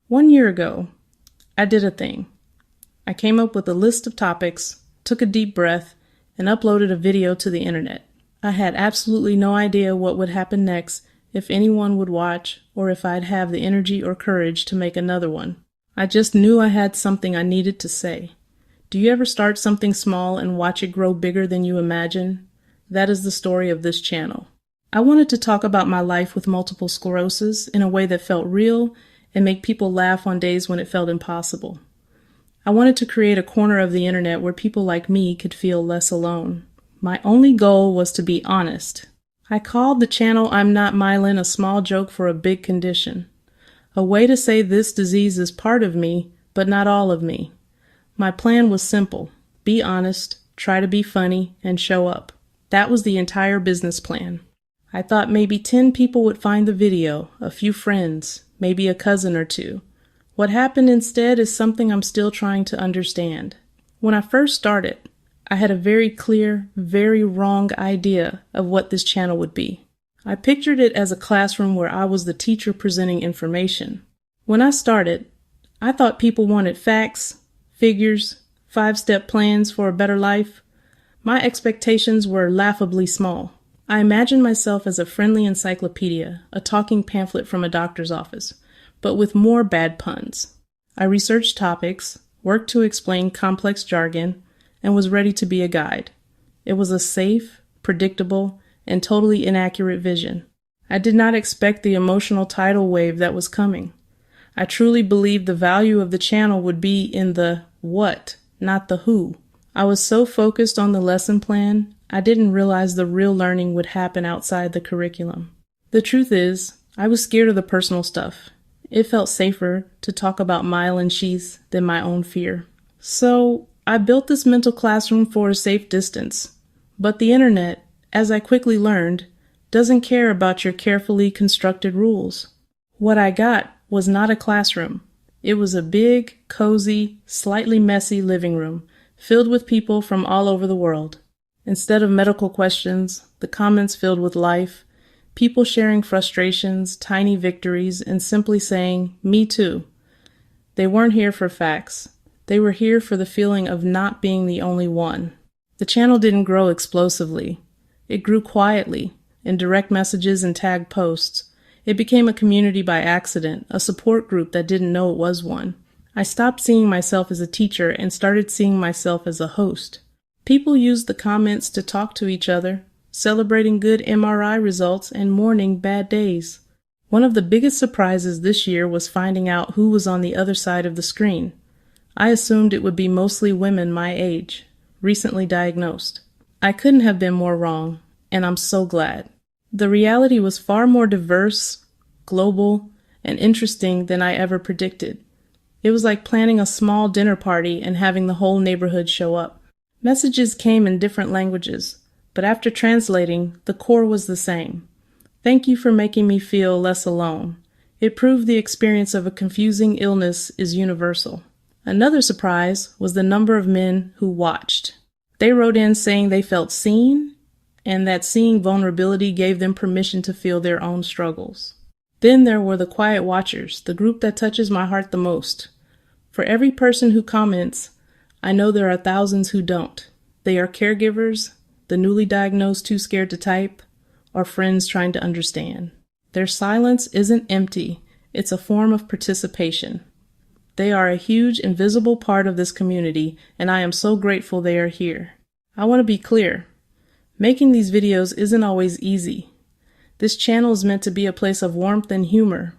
1 year ago, I did a thing. I came up with a list of topics, took a deep breath, and uploaded a video to the internet. I had absolutely no idea what would happen next, if anyone would watch, or if I'd have the energy or courage to make another one. I just knew I had something I needed to say. Do you ever start something small and watch it grow bigger than you imagine? That is the story of this channel. I wanted to talk about my life with multiple sclerosis in a way that felt real and make people laugh on days when it felt impossible. I wanted to create a corner of the internet where people like me could feel less alone. My only goal was to be honest. I called the channel I'm Not Myelin a small joke for a big condition. A way to say this disease is part of me, but not all of me. My plan was simple. Be honest, try to be funny, and show up. That was the entire business plan. I thought maybe 10 people would find the video, a few friends, maybe a cousin or two. What happened instead is something I'm still trying to understand. When I first started, I had a very clear, very wrong idea of what this channel would be. I pictured it as a classroom where I was the teacher presenting information. When I started, I thought people wanted facts, figures, 5-step plans for a better life. My expectations were laughably small. I imagined myself as a friendly encyclopedia, a talking pamphlet from a doctor's office, but with more bad puns. I researched topics, worked to explain complex jargon, and was ready to be a guide. It was a safe, predictable, and totally inaccurate vision. I did not expect the emotional tidal wave that was coming. I truly believed the value of the channel would be in the what, not the who. I was so focused on the lesson plan, I didn't realize the real learning would happen outside the curriculum. The truth is, I was scared of the personal stuff. It felt safer to talk about myelin sheaths than my own fear. So I built this mental classroom for a safe distance. But the internet, as I quickly learned, doesn't care about your carefully constructed rules. What I got was not a classroom. It was a big, cozy, slightly messy living room filled with people from all over the world. Instead of medical questions, the comments filled with life, people sharing frustrations, tiny victories, and simply saying, "Me too." They weren't here for facts. They were here for the feeling of not being the only one. The channel didn't grow explosively. It grew quietly, in direct messages and tagged posts. It became a community by accident, a support group that didn't know it was one. I stopped seeing myself as a teacher and started seeing myself as a host. People used the comments to talk to each other, celebrating good MRI results and mourning bad days. One of the biggest surprises this year was finding out who was on the other side of the screen. I assumed it would be mostly women my age, recently diagnosed. I couldn't have been more wrong, and I'm so glad. The reality was far more diverse, global, and interesting than I ever predicted. It was like planning a small dinner party and having the whole neighborhood show up. Messages came in different languages, but after translating, the core was the same. Thank you for making me feel less alone. It proved the experience of a confusing illness is universal. Another surprise was the number of men who watched. They wrote in saying they felt seen, and that seeing vulnerability gave them permission to feel their own struggles. Then there were the quiet watchers, the group that touches my heart the most. For every person who comments, I know there are thousands who don't. They are caregivers, the newly diagnosed too scared to type, or friends trying to understand. Their silence isn't empty, it's a form of participation. They are a huge, invisible part of this community, and I am so grateful they are here. I want to be clear. Making these videos isn't always easy. This channel is meant to be a place of warmth and humor,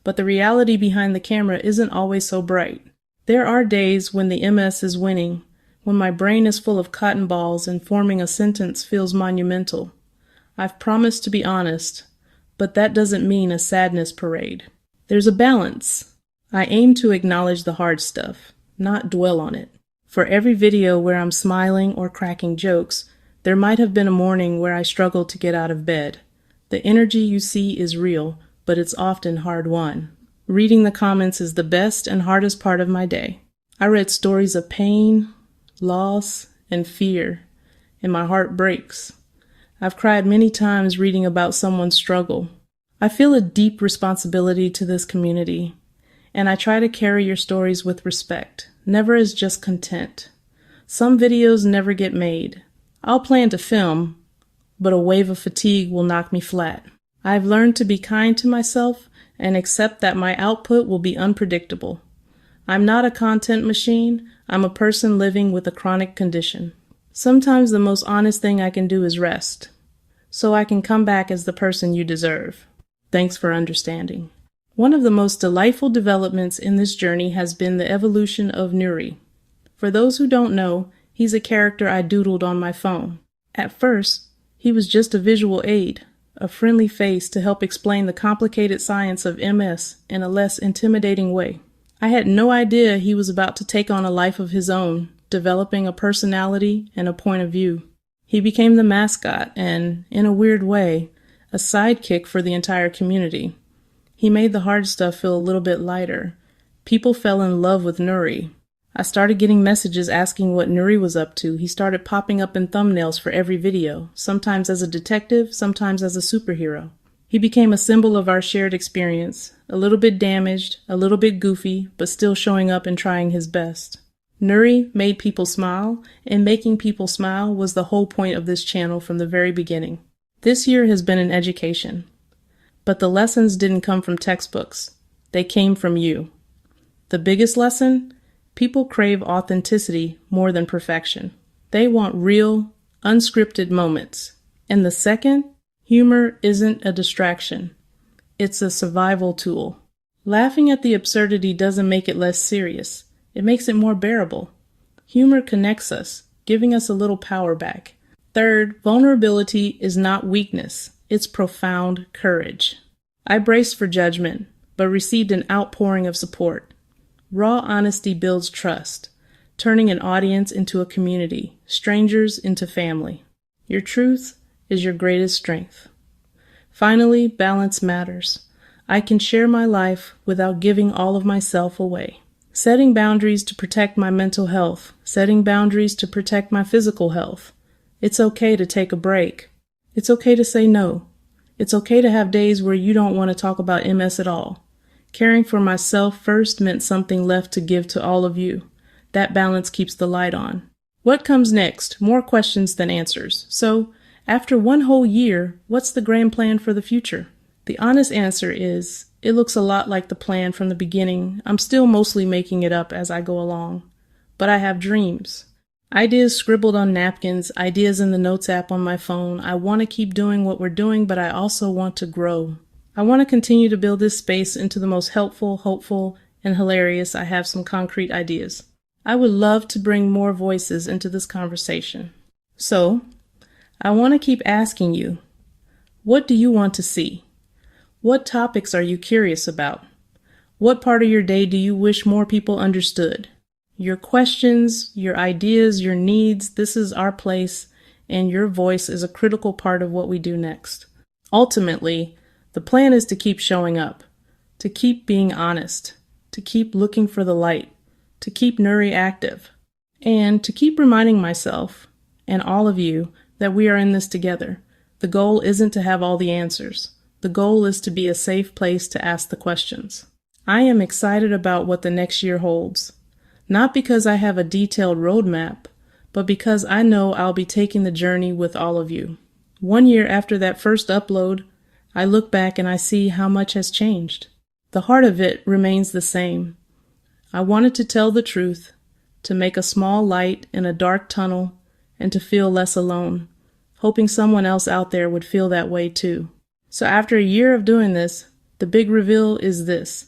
but the reality behind the camera isn't always so bright. There are days when the MS is winning, when my brain is full of cotton balls and forming a sentence feels monumental. I've promised to be honest, but that doesn't mean a sadness parade. There's a balance. I aim to acknowledge the hard stuff, not dwell on it. For every video where I'm smiling or cracking jokes, there might have been a morning where I struggled to get out of bed. The energy you see is real, but it's often hard-won. Reading the comments is the best and hardest part of my day. I read stories of pain, loss, and fear, and my heart breaks. I've cried many times reading about someone's struggle. I feel a deep responsibility to this community. and I try to carry your stories with respect, never as just content. Some videos never get made. I'll plan to film, but a wave of fatigue will knock me flat. I've learned to be kind to myself and accept that my output will be unpredictable. I'm not a content machine. I'm a person living with a chronic condition. Sometimes the most honest thing I can do is rest, so I can come back as the person you deserve. Thanks for understanding. One of the most delightful developments in this journey has been the evolution of Neury. For those who don't know, he's a character I doodled on my phone. At first, he was just a visual aid, a friendly face to help explain the complicated science of MS in a less intimidating way. I had no idea he was about to take on a life of his own, developing a personality and a point of view. He became the mascot and, in a weird way, a sidekick for the entire community. He made the hard stuff feel a little bit lighter. People fell in love with Neury. I started getting messages asking what Neury was up to. He started popping up in thumbnails for every video, sometimes as a detective, sometimes as a superhero. He became a symbol of our shared experience, a little bit damaged, a little bit goofy, but still showing up and trying his best. Neury made people smile, and making people smile was the whole point of this channel from the very beginning. This year has been an education, but the lessons didn't come from textbooks. They came from you. The biggest lesson? People crave authenticity more than perfection. They want real, unscripted moments. And the second, humor isn't a distraction. It's a survival tool. Laughing at the absurdity doesn't make it less serious. It makes it more bearable. Humor connects us, giving us a little power back. Third, vulnerability is not weakness. It's profound courage. I braced for judgment, but received an outpouring of support. Raw honesty builds trust, turning an audience into a community, strangers into family. Your truth is your greatest strength. Finally, balance matters. I can share my life without giving all of myself away. Setting boundaries to protect my mental health, setting boundaries to protect my physical health. It's okay to take a break. It's okay to say no. It's okay to have days where you don't want to talk about MS at all. Caring for myself first meant something left to give to all of you. That balance keeps the light on. What comes next? More questions than answers. So, after one whole year, what's the grand plan for the future? The honest answer is, it looks a lot like the plan from the beginning. I'm still mostly making it up as I go along. But I have dreams. Ideas scribbled on napkins, ideas in the Notes app on my phone. I want to keep doing what we're doing, but I also want to grow. I want to continue to build this space into the most helpful, hopeful, and hilarious. I have some concrete ideas. I would love to bring more voices into this conversation. So, I want to keep asking you, what do you want to see? What topics are you curious about? What part of your day do you wish more people understood? Your questions, your ideas, your needs, this is our place, and your voice is a critical part of what we do next. Ultimately, the plan is to keep showing up, to keep being honest, to keep looking for the light, to keep Neury active, and to keep reminding myself, and all of you, that we are in this together. The goal isn't to have all the answers. The goal is to be a safe place to ask the questions. I am excited about what the next year holds, not because I have a detailed roadmap, but because I know I'll be taking the journey with all of you. 1 year after that first upload, I look back and I see how much has changed. The heart of it remains the same. I wanted to tell the truth, to make a small light in a dark tunnel, and to feel less alone, hoping someone else out there would feel that way too. So after a year of doing this, the big reveal is this.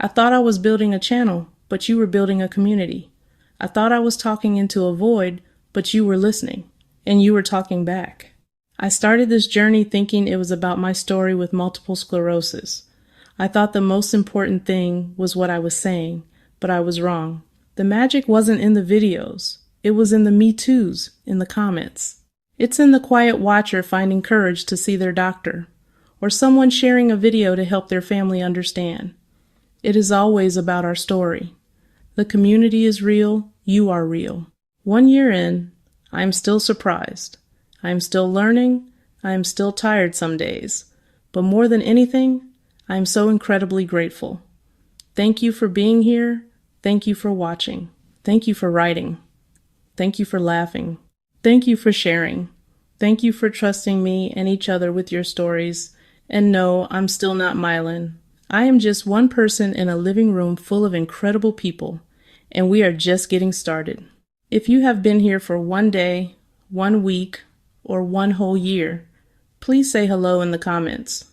I thought I was building a channel, but you were building a community. I thought I was talking into a void, but you were listening, and you were talking back. I started this journey thinking it was about my story with multiple sclerosis. I thought the most important thing was what I was saying, but I was wrong. The magic wasn't in the videos. It was in the Me Too's, in the comments. It's in the quiet watcher finding courage to see their doctor, or someone sharing a video to help their family understand. It is always about our story. The community is real, you are real. 1 year in, I am still surprised. I am still learning, I am still tired some days, but more than anything, I am so incredibly grateful. Thank you for being here. Thank you for watching. Thank you for writing. Thank you for laughing. Thank you for sharing. Thank you for trusting me and each other with your stories. And no, I'm still not Myelin. I am just one person in a living room full of incredible people, and we are just getting started. If you have been here for one day, 1 week, or one whole year, please say hello in the comments.